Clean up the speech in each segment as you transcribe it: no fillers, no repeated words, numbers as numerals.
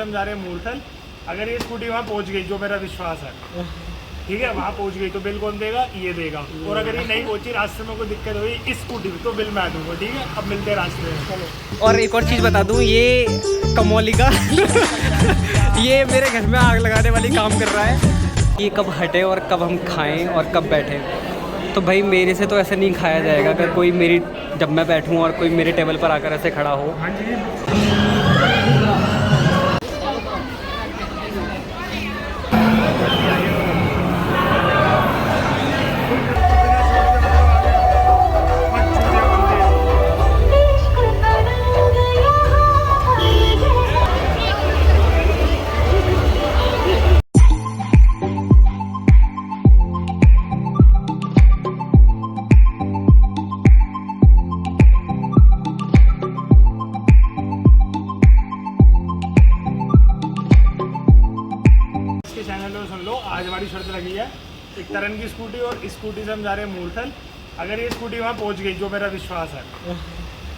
हम जा रहे हैं मूर्थल। अगर ये स्कूटी वहाँ पहुँच गई, जो मेरा विश्वास है, ठीक है, वहाँ पहुँच गई तो बिल कौन देगा? ये देगा। और अगर ये नहीं पहुँची, रास्ते में कोई दिक्कत हुई इस स्कूटी में, तो बिल मैं दूंगा। ठीक है, अब मिलते हैं रास्ते में। चलो। और एक और चीज़ बता दूँ, ये कमौली का ये मेरे घर में आग लगाने वाली काम कर रहा है। ये कब हटे और कब हम खाएं और कब बैठें, तो भाई मेरे से तो ऐसे नहीं खाया जाएगा। अगर कोई मेरी, जब मैं बैठूं और कोई मेरे टेबल पर आकर ऐसे खड़ा हो। हाँ जी। चैनल में सुन लो, आज हमारी शर्त लगी है, एक तरन की स्कूटी और स्कूटी से हम जा रहे हैं मूर्थल। अगर ये स्कूटी वहाँ पहुँच गई, जो मेरा विश्वास है,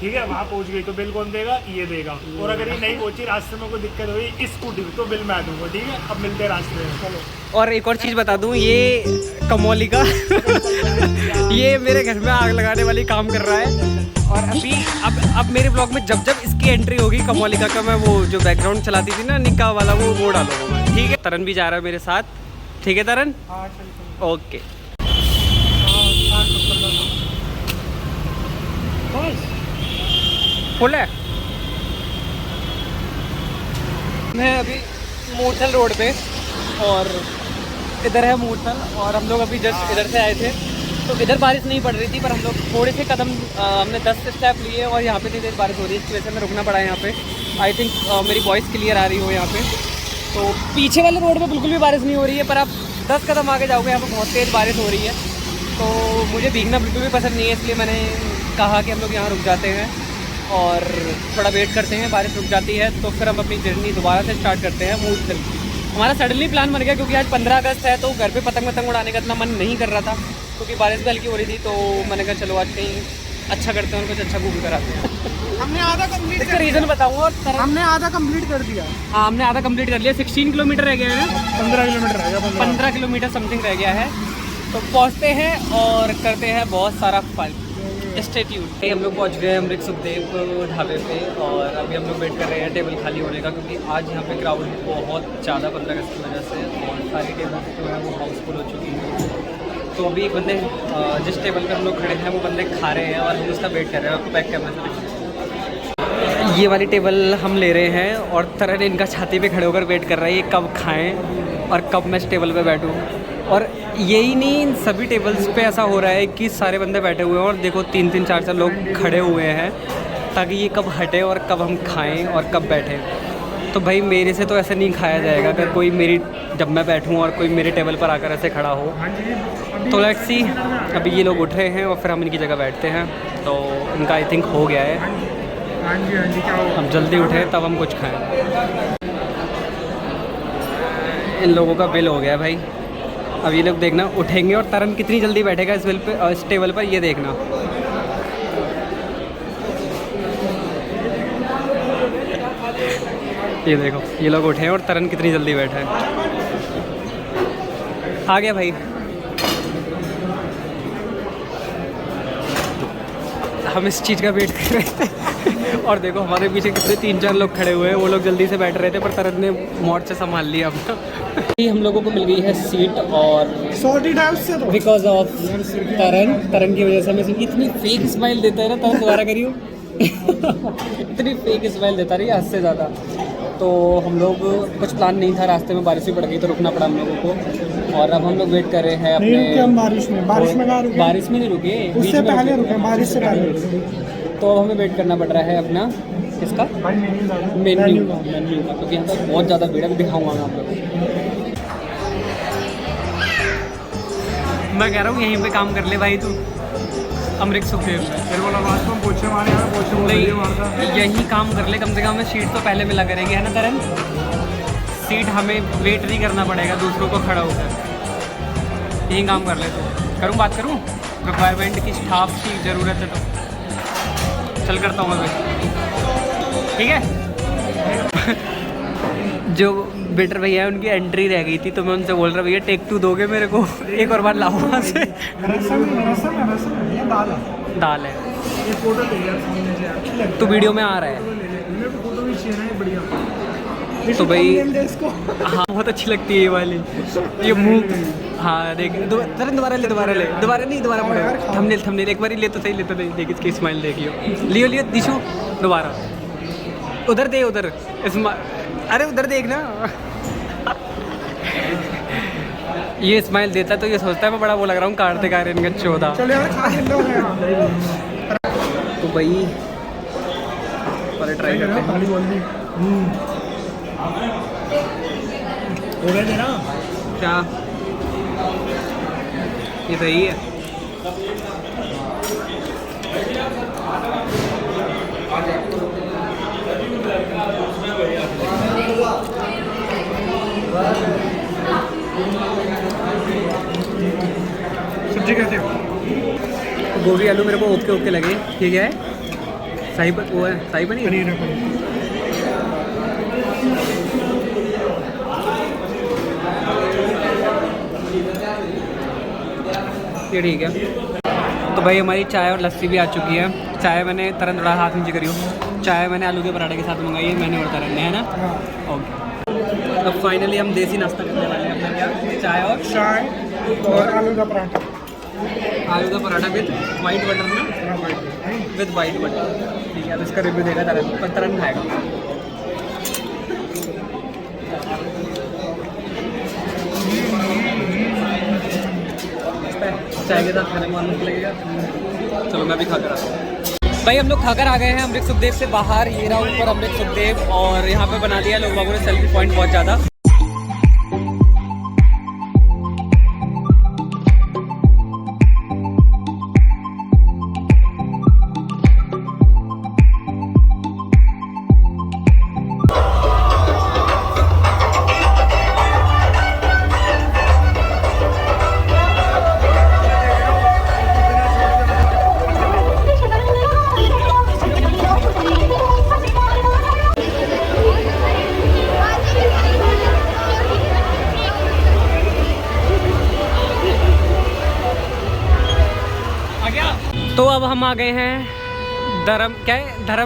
ठीक है, वहाँ पहुँच गई तो बिल कौन देगा? ये देगा। और अगर ये नहीं पहुँची, रास्ते में कोई दिक्कत हुई इस स्कूटी में, तो बिल मैं दूंगा। ठीक है, अब मिलते हैं रास्ते में। चलो। और एक और चीज़ बता दूँ, ये कमौली का ये मेरे घर में आग लगाने वाली काम कर रहा है। और अभी अब मेरे ब्लॉग में जब जब इसकी एंट्री होगी, कमौलिका का, मैं वो जो बैकग्राउंड चलाती थी ना निकाह वाला, वो डालूंगा मैं। ठीक है, तरन भी जा रहा है मेरे साथ। ठीक है तरन? हाँ, चल। ओके। फुल है। मैं अभी मूर्थल रोड पे, और इधर है मूर्थल, और हम लोग अभी जस्ट इधर से आए थे, तो इधर बारिश नहीं पड़ रही थी, पर हम लोग थोड़े से कदम हमने 10 स्टेप लिए और यहाँ पे तेज बारिश हो रही है, इसकी वजह से हमें रुकना पड़ा है यहाँ पे। आई थिंक मेरी वॉइस क्लियर आ रही हो यहाँ पे। तो पीछे वाले रोड पे बिल्कुल भी बारिश नहीं हो रही है, पर आप 10 कदम आगे जाओगे, यहाँ पे बहुत तेज़ बारिश हो रही है। तो मुझे भीगना बिल्कुल भी पसंद नहीं है, इसलिए मैंने कहा कि हम लोग यहाँ रुक जाते हैं और थोड़ा वेट करते हैं। बारिश रुक जाती है तो फिर हम अपनी जर्नी दोबारा से स्टार्ट करते हैं मूर्थल। हमारा सडनली प्लान बन गया, क्योंकि आज 15 अगस्त है, तो घर पे पतंग उड़ाने का इतना मन नहीं कर रहा था, क्योंकि बारिश भी हल्की हो रही थी। तो मैंने कहा चलो आज कहीं अच्छा करते हैं और कुछ अच्छा घूम कर आते हैं। हमने आधा कंप्लीट इसका रीज़न बताऊँगा। हमने आधा कंप्लीट कर दिया। हाँ, हमने आधा कंप्लीट कर लिया। 16 किलोमीटर रह गया है ना? 15 किलोमीटर रह गया। 15 किलोमीटर समथिंग रह गया है। तो पहुँचते हैं और करते हैं बहुत सारा फन। Stay tuned. हम लोग पहुँच गए अमृत सुखदेव ढाबे पे, और अभी हम लोग वेट कर रहे हैं टेबल खाली होने का, क्योंकि आज यहाँ पे क्राउड बहुत ज़्यादा 15 अगस्त की वजह से, और सारी टेबल जो है वो हाउसफुल हो चुकी हैं। तो अभी एक बंदे जिस टेबल पर हम लोग खड़े हैं वो बंदे खा रहे हैं और हम उसका वेट कर रहे हैं। आपको बैक कैमरे से दिखाएं। ये वाली टेबल हम ले रहे हैं, और तरह इनका छाती पे खड़े होकर वेट कर रहा है ये कब खाएं और कब मैं इस टेबल पे बैठूं। और यही नहीं, इन सभी टेबल्स पे ऐसा हो रहा है कि सारे बंदे बैठे हुए हैं, और देखो 3-3 4-4 लोग खड़े हुए हैं, ताकि ये कब हटे और कब हम खाएं और कब बैठें। तो भाई मेरे से तो ऐसे नहीं खाया जाएगा। अगर कोई मेरी, जब मैं बैठूं और कोई मेरे टेबल पर आकर ऐसे खड़ा हो, तो लेट्स सी। अभी ये लोग उठ रहे हैं और फिर हम इनकी जगह बैठते हैं। तो इनका आई थिंक हो गया है। हाँ जी, क्या हो? हम जल्दी उठें तब हम कुछ खाएं। इन लोगों का बिल हो गया भाई। अब ये लोग देखना उठेंगे और तरन कितनी जल्दी बैठेगा इस बिल पे, इस टेबल पर, ये देखना। ये देखो, ये लोग उठे हैं और तरन कितनी जल्दी बैठा है। आ गया भाई। हम इस चीज़ का वेट कर रहे थे और देखो हमारे पीछे कितने 3-4 लोग खड़े हुए हैं। वो लोग जल्दी से बैठ रहे थे, पर तरन ने मौत से संभाल लिया अपना। हम लोगों को मिल गई है सीट, और बिकॉज ऑफ तरन की वजह से हमें इतनी फेक स्माइल देता है ना। तरन दोबारा करियो। इतनी फेक स्माइल देता रही हद से ज़्यादा। तो हम लोग, कुछ प्लान नहीं था, रास्ते में बारिश भी पड़ गई तो रुकना पड़ा हम लोगों को। और अब हम लोग वेट कर रहे हैं अपने। बारिश में बारिश में नहीं रुके, उससे पहले रुके, बारिश से पहले। तो अब हमें वेट करना पड़ रहा है अपना, किसका? मेन्यू का, क्योंकि यहाँ पर बहुत ज़्यादा भीड़ है। दिखाऊंगा मैं आप लोगों को। मैं कह रहा हूँ यहीं पे काम कर ले भाई तू, अमृत सुखदेव। नहीं, यही काम कर ले, कम से कम हमें सीट तो पहले मिला करेंगे, है ना तरन? सीट हमें वेट नहीं करना पड़ेगा दूसरों को खड़ा होकर। यही काम कर ले तो। करूँ बात करूँ? रिक्वायरमेंट की स्टाफ की ज़रूरत है तो चल करता हूँ मैं, ठीक है? जो वेटर भैया है उनकी एंट्री रह गई थी, तो मैं उनसे बोल रहा भैया टेक 2 दोगे मेरे को, एक और बार लाओ वहाँ से। दाल है ये फोटो ले यार सामने से यार, तो वीडियो में आ रहा है मेरे को फोटो भी चाहिए ना, ये बढ़िया। तो भाई इसको हाँ बहुत अच्छी लगती है ये वाली, ये मुंह। हाँ देख दोबारा ले थंबनेल एक बार ले तो सही, ले तो देख इसकी स्माइल देखियो, लियो दिशु दोबारा, उधर दे उधर, अरे उधर देख ना। ये स्माइल देता है तो ये सोचता है मैं बड़ा वो लग रहा हूँ, काटते का इनका 14। तो भाई पहले ट्राई करते हैं। हो गए थे ना क्या ये दही है? सब्जी कैसे हो? गोभी आलू मेरे को ओके लगे, ठीक है। शाही वो है शाही पनीर। पनीर है, पनीर। ये ठीक है। तो भाई हमारी चाय और लस्सी भी आ चुकी है। चाय मैंने तरन थोड़ा हाथ नीचे करी हो, चाय मैंने आलू के पराठे के साथ मंगाई है, मैंने और तरन ने, है ना। ओके, अब फाइनली हम देसी नाश्ता करने वाले हैं अपना। क्या चाय और आलू का पराठा। आलू का पराठा विद वाइट बटर ना, विद वाइट बटर, ठीक है। अब इसका रिव्यू देगा तरन, पर तरन खाएगा। चाय के साथ खाने में मस्त लगेगा। चलो मैं भी खा कर आता हूँ। भाई हम लोग खाकर आ गए हैं अमृत सुखदेव से बाहर। ये रहा ऊपर अमृत सुखदेव, और यहाँ पे बना दिया लोग बागों ने सेल्फी पॉइंट बहुत ज़्यादा। तो अब हम आ गए हैं धर्म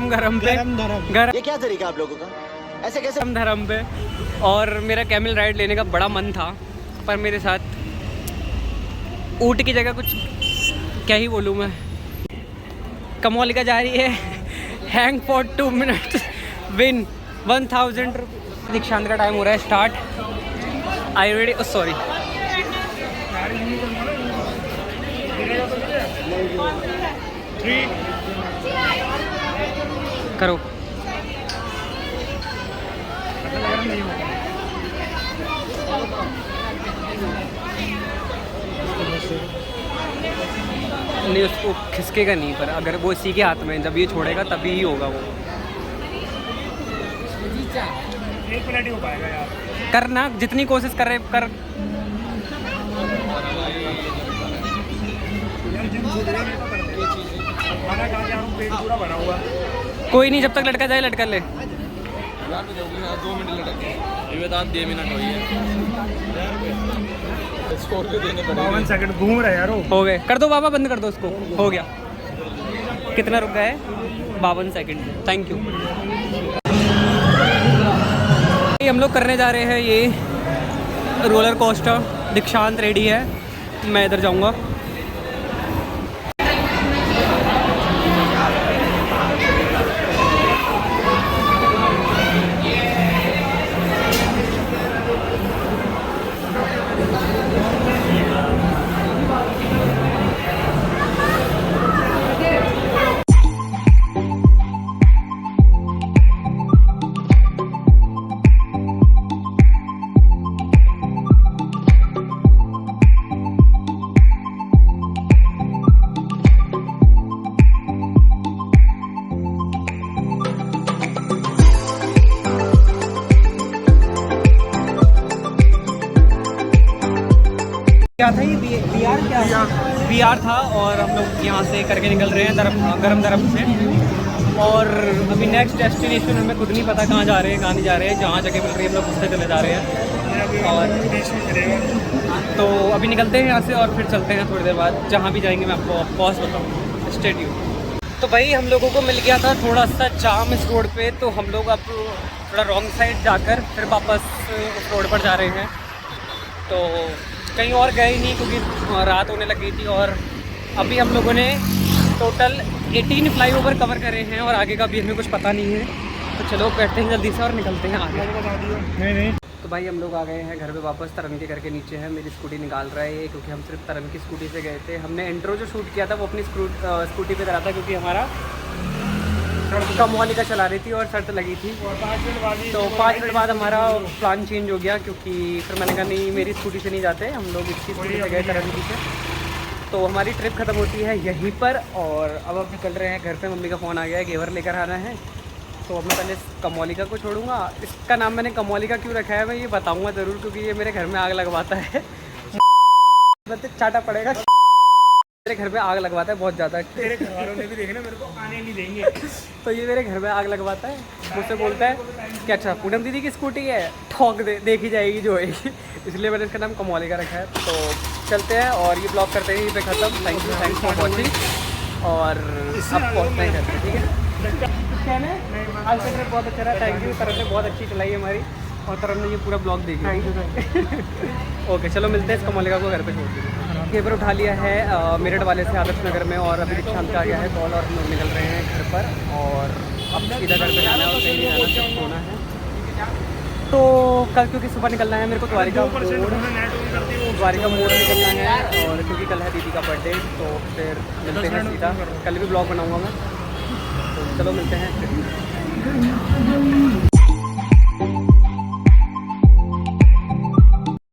गरम पे। ये क्या तरीका आप लोगों का, ऐसे कैसे? धर्म पे। और मेरा कैमल राइड लेने का बड़ा मन था, पर मेरे साथ ऊँट की जगह कुछ, क्या ही बोलूँ मैं। कमोलिका जा रही है हैंग फॉर 2 मिनट्स विन 1000 रुपये। दीक्षांत का टाइम हो रहा है स्टार्ट। I ready? सॉरी, करो। नहीं, उसको खिसकेगा नहीं, पर अगर वो इसी के हाथ में, जब ये छोड़ेगा तभी ही होगा वो। एक मिनट ही हो पाएगा यार, करना जितनी कोशिश कर रहे कर। खाना खा के पेट पूरा भरा हुआ। कोई नहीं, जब तक लटका जाए लटका ले। 2 मिनट लटके, ये बात 2 मिनट हुई है। 52 सेकंड घूम रहे यार। हो गए, कर दो बाबा, बंद कर दो उसको। हो गया। कितना रुक गया है? 52 सेकंड। Thank you. हम लोग करने जा रहे हैं ये रोलर कोस्टर। दीक्षांत रेडी है, मैं इधर जाऊंगा। क्या था ये? VR क्या? VR था। और हम लोग यहाँ से करके निकल रहे हैं गरम से। और अभी नेक्स्ट डेस्टिनेशन हमें खुद नहीं पता कहाँ जा रहे हैं कहाँ नहीं जा रहे हैं, जहाँ जगह मिल रही है हम लोग उससे चले जा रहे हैं। और तो अभी निकलते हैं यहाँ से और फिर चलते हैं थोड़ी देर बाद, जहाँ भी जाएंगे मैं आपको पॉज बताऊँगा, स्टे ट्यून्ड। तो भाई हम लोगों को मिल गया था थोड़ा सा जाम इस रोड पे, तो हम लोग अब थोड़ा रॉन्ग साइड जाकर फिर वापस उस रोड पर जा रहे हैं। तो कहीं और गए नहीं क्योंकि रात होने लगी थी, और अभी हम लोगों ने टोटल 18 फ्लाईओवर कवर करे हैं और आगे का भी हमें कुछ पता नहीं है। तो चलो बैठते हैं जल्दी से और निकलते हैं आगे। नहीं तो भाई हम लोग आ गए हैं घर पे वापस। तरन के घर के नीचे है, मेरी स्कूटी निकाल रहा है ये, क्योंकि हम सिर्फ तरन की स्कूटी से गए थे। हमने इंट्रो जो शूट किया था वो अपनी स्कूटी पे करा था, क्योंकि हमारा कमवाली का चला रही थी और शर्त लगी थी। तो 5 मिनट बाद हमारा प्लान चेंज हो गया, क्योंकि फिर मैंने कहा नहीं मेरी स्कूटी से नहीं जाते, हम लोग इसकी स्कूटी से गए तरन की से। तो हमारी ट्रिप ख़त्म होती है यहीं पर, और अब निकल रहे हैं घर पे। मम्मी का फ़ोन आ गया है, घेवर लेकर आना है। तो अब मैं पहले कमौलिका को छोड़ूंगा। इसका नाम मैंने कमौलिका क्यों रखा है मैं ये बताऊंगा ज़रूर, क्योंकि ये मेरे घर में आग लगवाता है। चाटा पड़ेगा, मेरे घर में आग लगवाता है बहुत ज़्यादा। तेरे घर वालों ने भी देखना, मेरे को आने नहीं देंगे। तो ये मेरे घर में आग लगवाता है, मुझसे बोलता है कि अच्छा पूनम दीदी की स्कूटी है, ठोक देखी जाएगी जो होएगी। इसलिए मैंने इसका नाम कमौलिका रखा है। तो चलते हैं और ये ब्लॉग करते हैं यहीं पे ख़त्म। थैंक्स फॉर वॉचिंग, और अब पहुँचते हैं घर पे, ठीक है। कहना है आज का ट्रिप बहुत अच्छा रहा, थैंक यू। तरन ने बहुत अच्छी चलाई हमारी, और तरन ने ये पूरा ब्लॉग देखा। ओके चलो मिलते हैं। इस कमौलिका को घर पे छोड़ देंगे। घेवर उठा लिया है मेरठ वाले से आदर्श नगर में, और अभी शाम का आ गया है कॉल, और हम लोग निकल रहे हैं घर पर। और अब सीधा घर पे जाना है और कहीं नहीं जाना, सिर्फ सोना है। तो कल क्योंकि सुबह निकलना है मेरे को द्वारिका मोड़ निकलना है, और क्योंकि कल है दीदी का बर्थडे। तो फिर मिलते हैं सीधा, कल भी ब्लॉग बनाऊँगा मैं। तो चलो मिलते हैं।